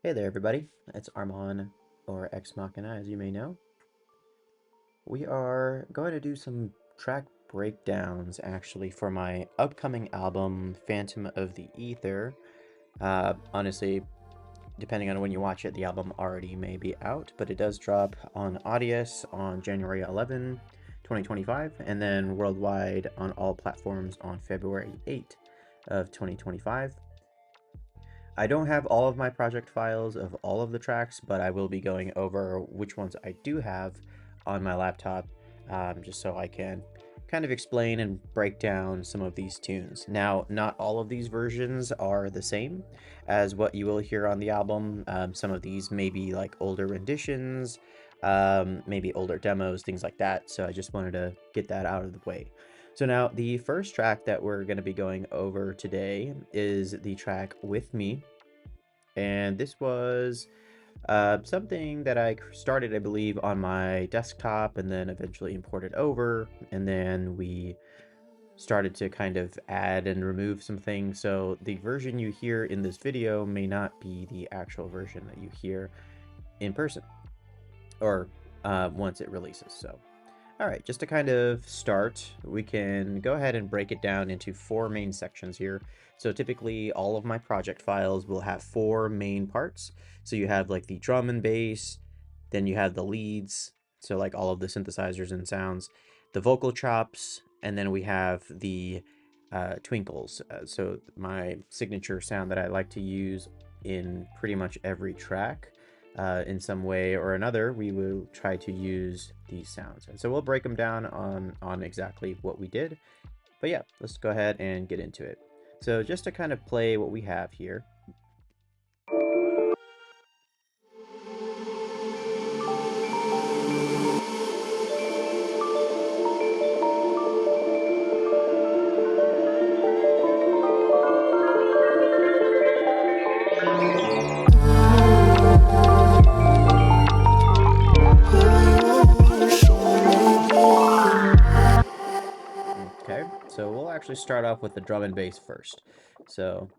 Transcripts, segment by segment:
Hey there, everybody. It's Armon, or exmaxhina, as you may know. We are going to do some track breakdowns, actually, for my upcoming album, Phantom of the Ether. Honestly, depending on when you watch it, the album already may be out, but it does drop on AUDIUS on January 11, 2025, and then worldwide on all platforms on February 8 of 2025. I don't have all of my project files of all of the tracks, but I will be going over which ones I do have on my laptop, just so I can kind of explain and break down some of these tunes. Now, not all of these versions are the same as what you will hear on the album. Some of these may be like older renditions, maybe older demos, things like that. So I just wanted to get that out of the way. So now the first track that we're going to be going over today is the track With Me. And this was something that I started, I believe, on my desktop and then eventually imported over. And then we started to kind of add and remove some things. So the version you hear in this video may not be the actual version that you hear in person or once it releases. So all right, just to kind of start, we can go ahead and break it down into four main sections here. So typically all of my project files will have four main parts. So you have like the drum and bass, then you have the leads, so like all of the synthesizers and sounds, the vocal chops, and then we have the twinkles. So my signature sound that I like to use in pretty much every track. In some way or another, we will try to use these sounds. And so we'll break them down on exactly what we did. But yeah, let's go ahead and get into it. So just to kind of play what we have here. Okay, so we'll actually start off with the drum and bass first. So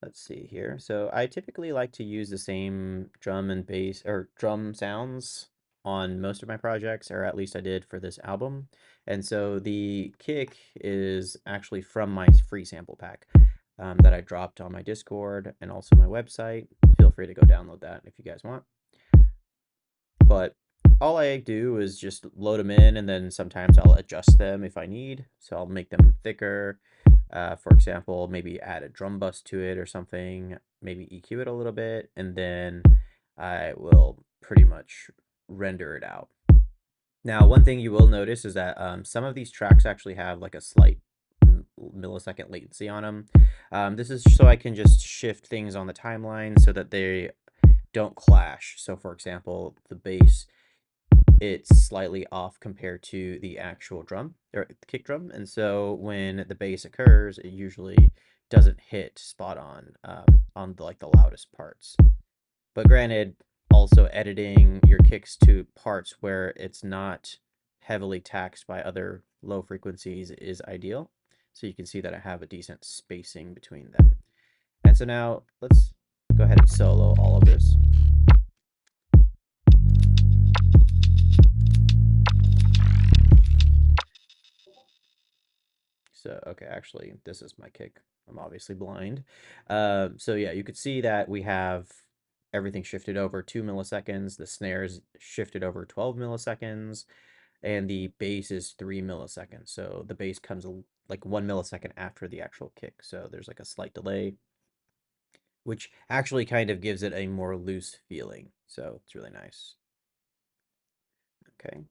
let's see here. So I typically like to use the same drum and bass or drum sounds on most of my projects, or at least I did for this album. And so the kick is actually from my free sample pack that I dropped on my Discord and also my website. Feel free to go download that if you guys want. But all I do is just load them in, and then sometimes I'll adjust them if I need. So I'll make them thicker. For example, maybe add a drum bus to it or something, maybe EQ it a little bit, and then I will pretty much render it out. Now, one thing you will notice is that some of these tracks actually have like a slight millisecond latency on them. This is so I can just shift things on the timeline so that they don't clash. So for example, the bass, it's slightly off compared to the actual drum or kick drum, and so when the bass occurs, it usually doesn't hit spot on like the loudest parts. But granted, also editing your kicks to parts where it's not heavily taxed by other low frequencies is ideal. So you can see that I have a decent spacing between them. And so now let's go ahead and solo all of this. So, okay, actually, this is my kick. I'm obviously blind. So yeah, you could see that we have everything shifted over 2 milliseconds. The snares shifted over 12 milliseconds, and the bass is 3 milliseconds. So the bass comes like 1 millisecond after the actual kick. So there's like a slight delay, which actually kind of gives it a more loose feeling. So it's really nice. Okay.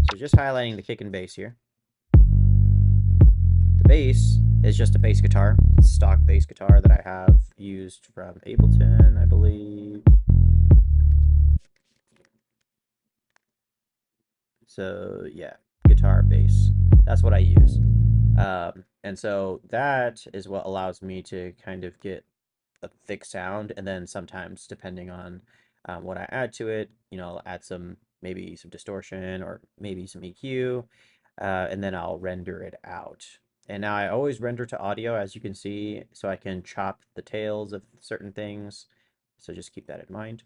So just highlighting the kick and bass here. The bass is just a bass guitar, stock bass guitar that I have used from Ableton, I believe. So yeah, guitar, bass, that's what I use. And so that is what allows me to kind of get a thick sound, and then sometimes depending on what I add to it, I'll add maybe some distortion or maybe some EQ, and then I'll render it out. And now I always render to audio, as you can see, so I can chop the tails of certain things. So just keep that in mind.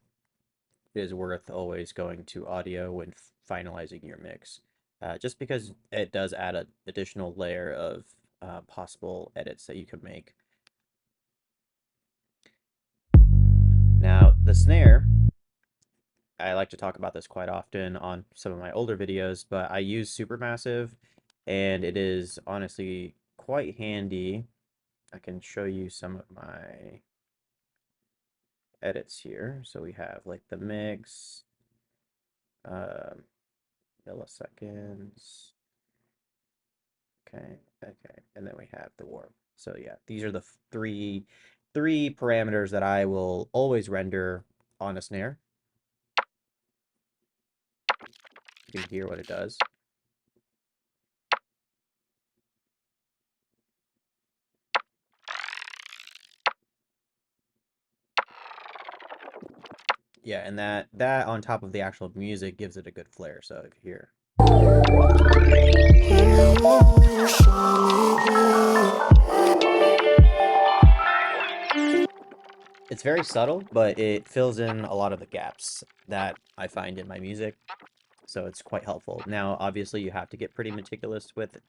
It is worth always going to audio when finalizing your mix, just because it does add an additional layer of possible edits that you can make. Now, the snare, I like to talk about this quite often on some of my older videos, but I use Supermassive, and it is honestly quite handy. I can show you some of my edits here. So we have like the mix, um, milliseconds. Okay, okay, and then we have the warp. So yeah, these are the three parameters that I will always render on a snare. You can hear what it does. Yeah, and that on top of the actual music gives it a good flair. So if you hear, it's very subtle, but it fills in a lot of the gaps that I find in my music. So it's quite helpful. Now, obviously, you have to get pretty meticulous with it,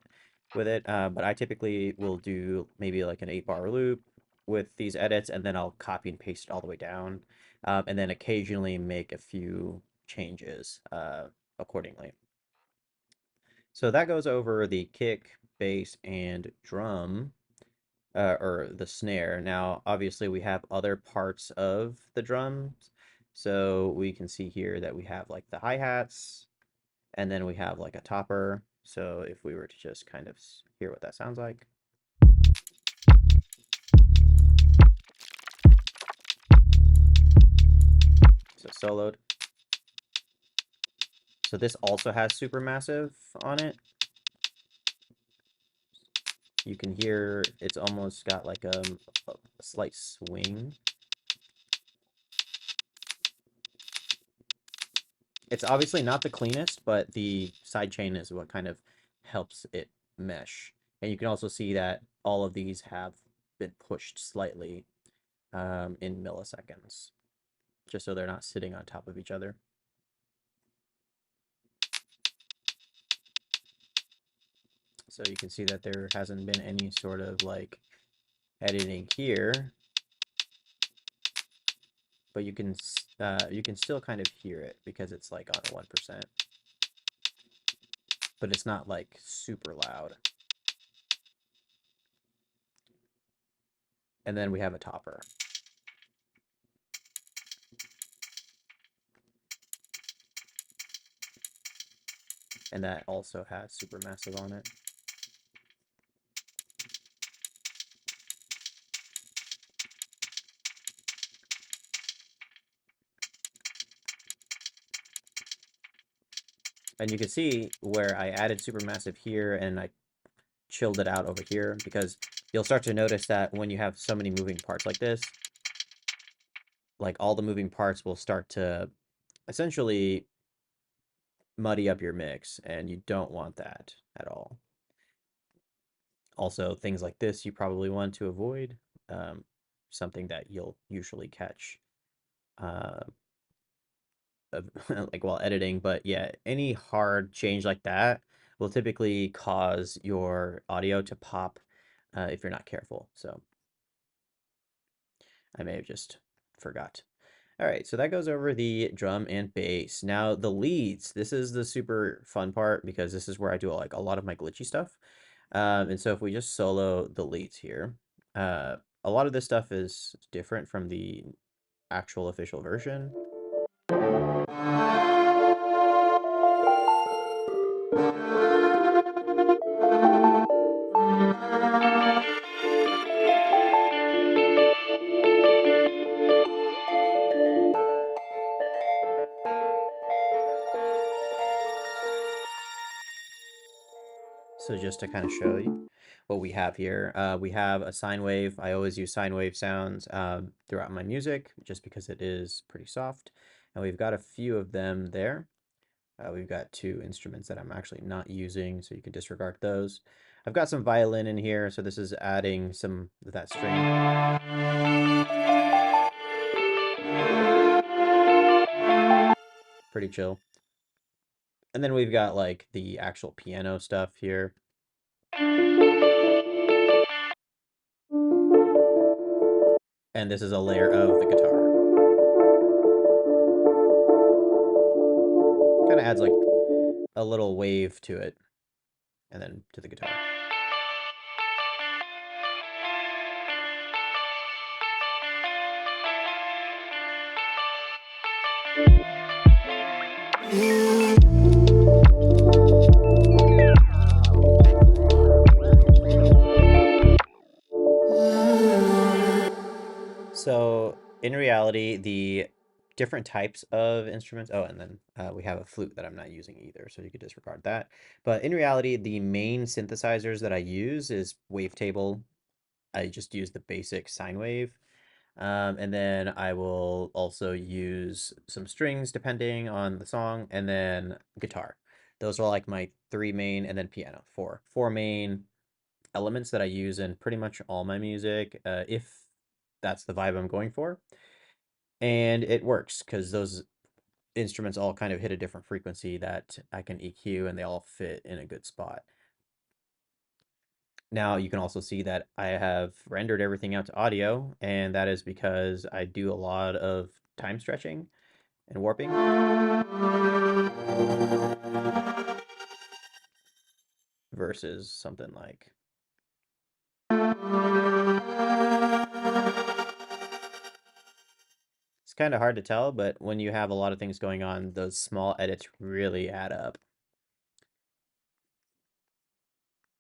but I typically will do maybe like an 8-bar loop with these edits, and then I'll copy and paste it all the way down, and then occasionally make a few changes accordingly. So that goes over the kick, bass, and drum, or the snare. Now, obviously, we have other parts of the drums. So we can see here that we have like the hi-hats, and then we have like a topper. So if we were to just kind of hear what that sounds like. So soloed. So this also has Supermassive on it. You can hear it's almost got like a slight swing. It's obviously not the cleanest, but the sidechain is what kind of helps it mesh. And you can also see that all of these have been pushed slightly in milliseconds, just so they're not sitting on top of each other. So you can see that there hasn't been any sort of like editing here, but you can still kind of hear it because it's like on a 1%, but it's not like super loud. And then we have a topper. And that also has Supermassive on it. And you can see where I added Supermassive here and I chilled it out over here, because you'll start to notice that when you have so many moving parts like this, like all the moving parts will start to essentially muddy up your mix, and you don't want that at all. Also, things like this you probably want to avoid, something that you'll usually catch uh, like while editing. But yeah, any hard change like that will typically cause your audio to pop if you're not careful. So I may have just forgot. All right, so that goes over the drum and bass. Now the leads, this is the super fun part because this is where I do like a lot of my glitchy stuff. And so if we just solo the leads here, a lot of this stuff is different from the actual official version. So just to kind of show you what we have here, we have a sine wave. I always use sine wave sounds throughout my music just because it is pretty soft. And we've got a few of them there. We've got two instruments that I'm actually not using, so you can disregard those. I've got some violin in here, so this is adding some of that string. Pretty chill. And then we've got like the actual piano stuff here. And this is a layer of the guitar. Kind of adds like a little wave to it, and then to the guitar. So in reality, the different types of instruments. Oh, and then we have a flute that I'm not using either, so you could disregard that. But in reality, the main synthesizers that I use is wavetable. I just use the basic sine wave. And then I will also use some strings depending on the song, and then guitar. Those are like my three main, and then piano. Four main elements that I use in pretty much all my music, if that's the vibe I'm going for. And it works because those instruments all kind of hit a different frequency that I can EQ, and they all fit in a good spot. Now you can also see that I have rendered everything out to audio, and that is because I do a lot of time stretching and warping. Versus something like. It's kind of hard to tell, but when you have a lot of things going on, those small edits really add up.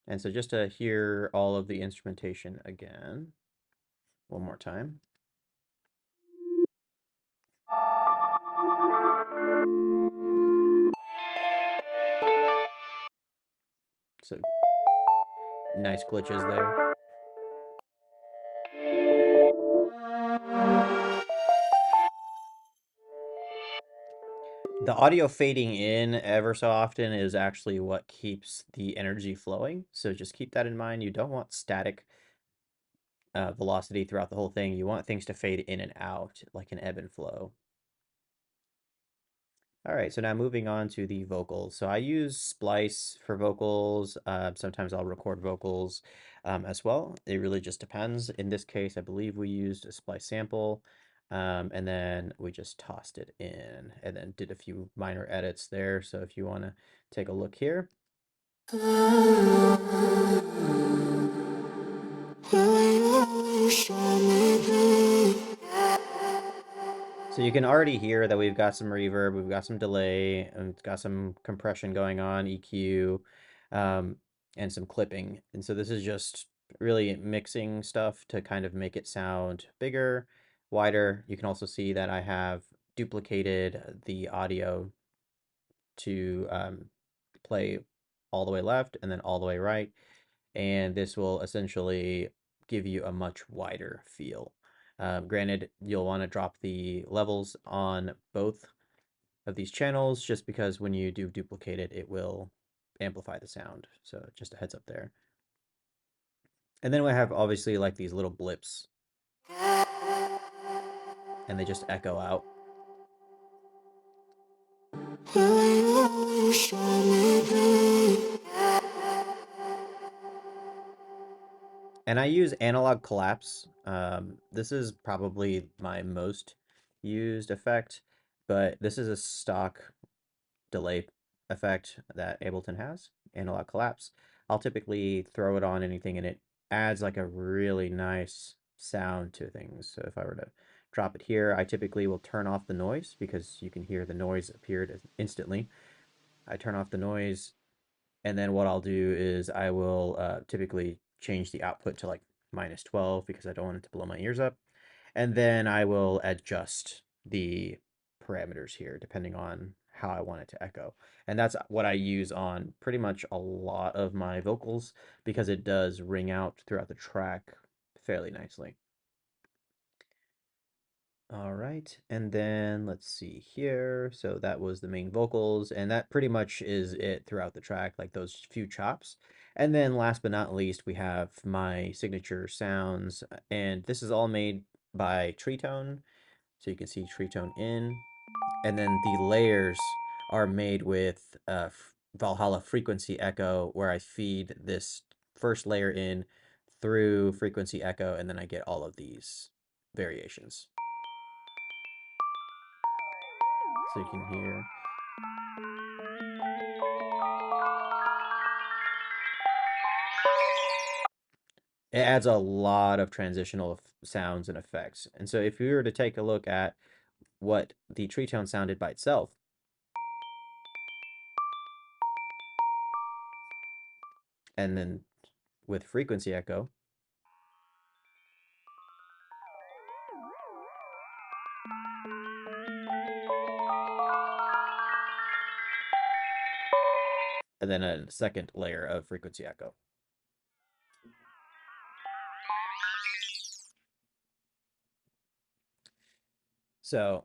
And so just to hear all of the instrumentation again, one more time. So nice glitches there. The audio fading in ever so often is actually what keeps the energy flowing. So just keep that in mind. You don't want static velocity throughout the whole thing. You want things to fade in and out like an ebb and flow. All right, so now moving on to the vocals. So I use Splice for vocals. Sometimes I'll record vocals as well. It really just depends. In this case, I believe we used a Splice sample, and then we just tossed it in and then did a few minor edits there. So if you want to take a look here. So you can already hear that we've got some reverb, we've got some delay, and it's got some compression going on, EQ, and some clipping. And so this is just really mixing stuff to kind of make it sound bigger, wider. You can also see that I have duplicated the audio to play all the way left and then all the way right. And this will essentially give you a much wider feel. Granted, you'll want to drop the levels on both of these channels just because when you do duplicate it, it will amplify the sound. So just a heads up there. And then we have obviously like these little blips, and they just echo out. And I use analog collapse. This is probably my most used effect, but this is a stock delay effect that Ableton has, analog collapse. I'll typically throw it on anything, and it adds like a really nice sound to things. So if I were to drop it here, I typically will turn off the noise because you can hear the noise appeared instantly. I turn off the noise, and then what I'll do is I will typically change the output to like -12 because I don't want it to blow my ears up. And then I will adjust the parameters here depending on how I want it to echo. And that's what I use on pretty much a lot of my vocals because it does ring out throughout the track fairly nicely. All right, and then let's see here. So that was the main vocals, and that pretty much is it throughout the track, like those few chops. And then last but not least, we have my signature sounds, and this is all made by Tree Tone. So you can see Tree Tone in, and then the layers are made with Valhalla Frequency Echo, where I feed this first layer in through Frequency Echo, and then I get all of these variations. So you can hear. It adds a lot of transitional sounds and effects. And so if we were to take a look at what the tree tone sounded by itself, and then with frequency echo, and then a second layer of frequency echo. So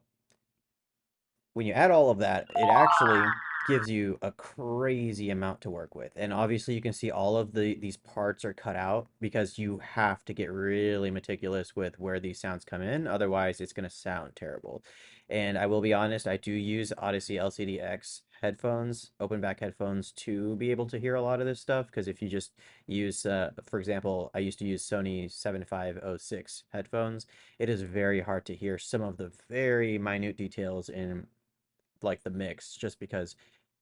when you add all of that, it actually gives you a crazy amount to work with. And obviously you can see all of these parts are cut out because you have to get really meticulous with where these sounds come in. Otherwise, it's going to sound terrible. And I will be honest, I do use Odyssey LCD-X headphones, open back headphones, to be able to hear a lot of this stuff. Because if you just use, for example, I used to use Sony 7506 headphones. It is very hard to hear some of the very minute details in like the mix just because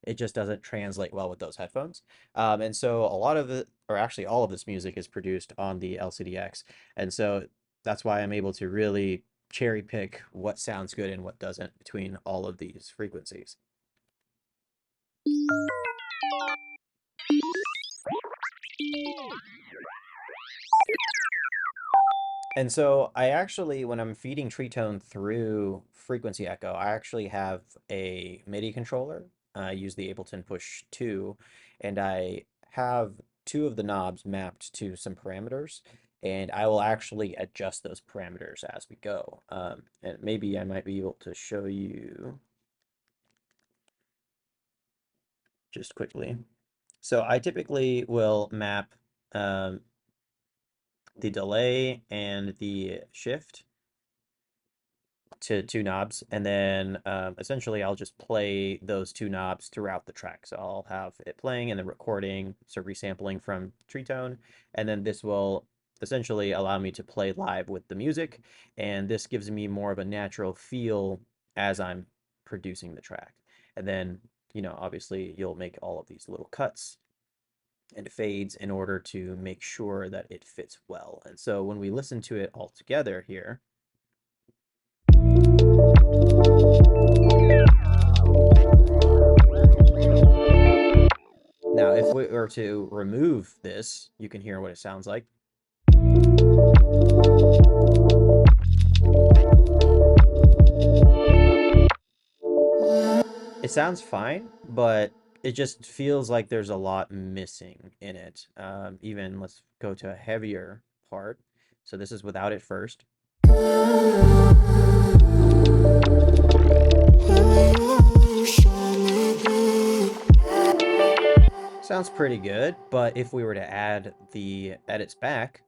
it just doesn't translate well with those headphones. And so a lot of it, or actually all of this music is produced on the LCDX. And so that's why I'm able to really cherry pick what sounds good and what doesn't between all of these frequencies. And so I actually, when I'm feeding tree tone through frequency echo, I actually have a MIDI controller. I use the Ableton Push 2, and I have two of the knobs mapped to some parameters, and I will actually adjust those parameters as we go. And maybe I might be able to show you just quickly. So I typically will map um, the delay and the shift to two knobs, and then essentially I'll just play those two knobs throughout the track. So I'll have it playing and then recording, so resampling from tree tone, and then this will essentially allow me to play live with the music, and this gives me more of a natural feel as I'm producing the track. And then, obviously you'll make all of these little cuts and fades in order to make sure that it fits well. And so when we listen to it all together here, now, if we were to remove this, you can hear what it sounds like. It sounds fine, but it just feels like there's a lot missing in it. Even let's go to a heavier part. So this is without it first. Sounds pretty good, but if we were to add the edits back,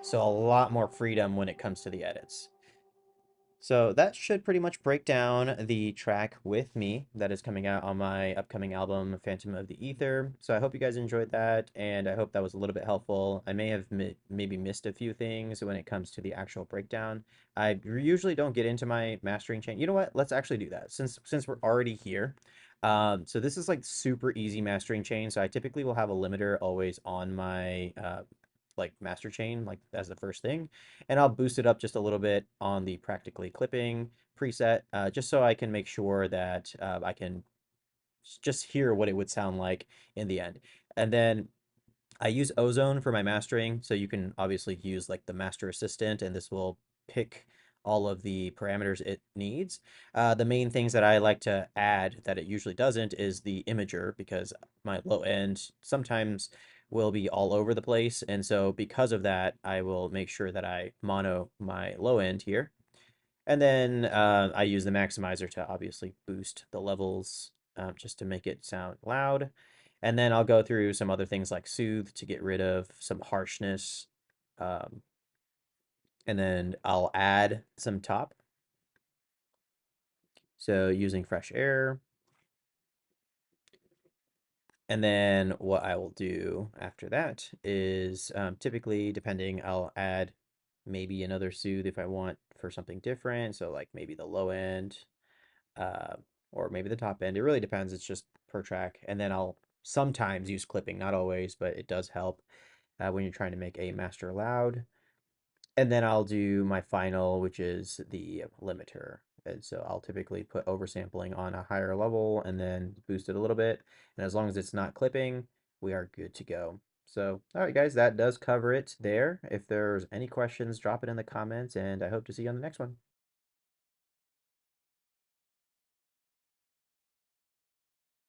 so a lot more freedom when it comes to the edits. So that should pretty much break down the track with me that is coming out on my upcoming album, Phantom of the Ether. So I hope you guys enjoyed that, and I hope that was a little bit helpful. I may have maybe missed a few things when it comes to the actual breakdown. I usually don't get into my mastering chain. You know what? Let's actually do that since we're already here. So this is like super easy mastering chain. So I typically will have a limiter always on my like master chain, like as the first thing, and I'll boost it up just a little bit on the practically clipping preset, just so I can make sure that I can just hear what it would sound like in the end. And then I use Ozone for my mastering, so you can obviously use like the master assistant, and this will pick all of the parameters it needs. The main things that I like to add that it usually doesn't is the imager, because my low end sometimes will be all over the place. And so because of that, I will make sure that I mono my low end here. And then I use the maximizer to obviously boost the levels just to make it sound loud. And then I'll go through some other things like soothe to get rid of some harshness. Um, and then I'll add some top. So using fresh air. And then what I will do after that is typically, depending, I'll add maybe another soothe if I want for something different. So like maybe the low end uh, or maybe the top end. It really depends. It's just per track. And then I'll sometimes use clipping, not always, but it does help when you're trying to make a master loud. And then I'll do my final, which is the limiter. And so I'll typically put oversampling on a higher level and then boost it a little bit. And as long as it's not clipping, we are good to go. So, all right, guys, that does cover it there. If there's any questions, drop it in the comments, and I hope to see you on the next one.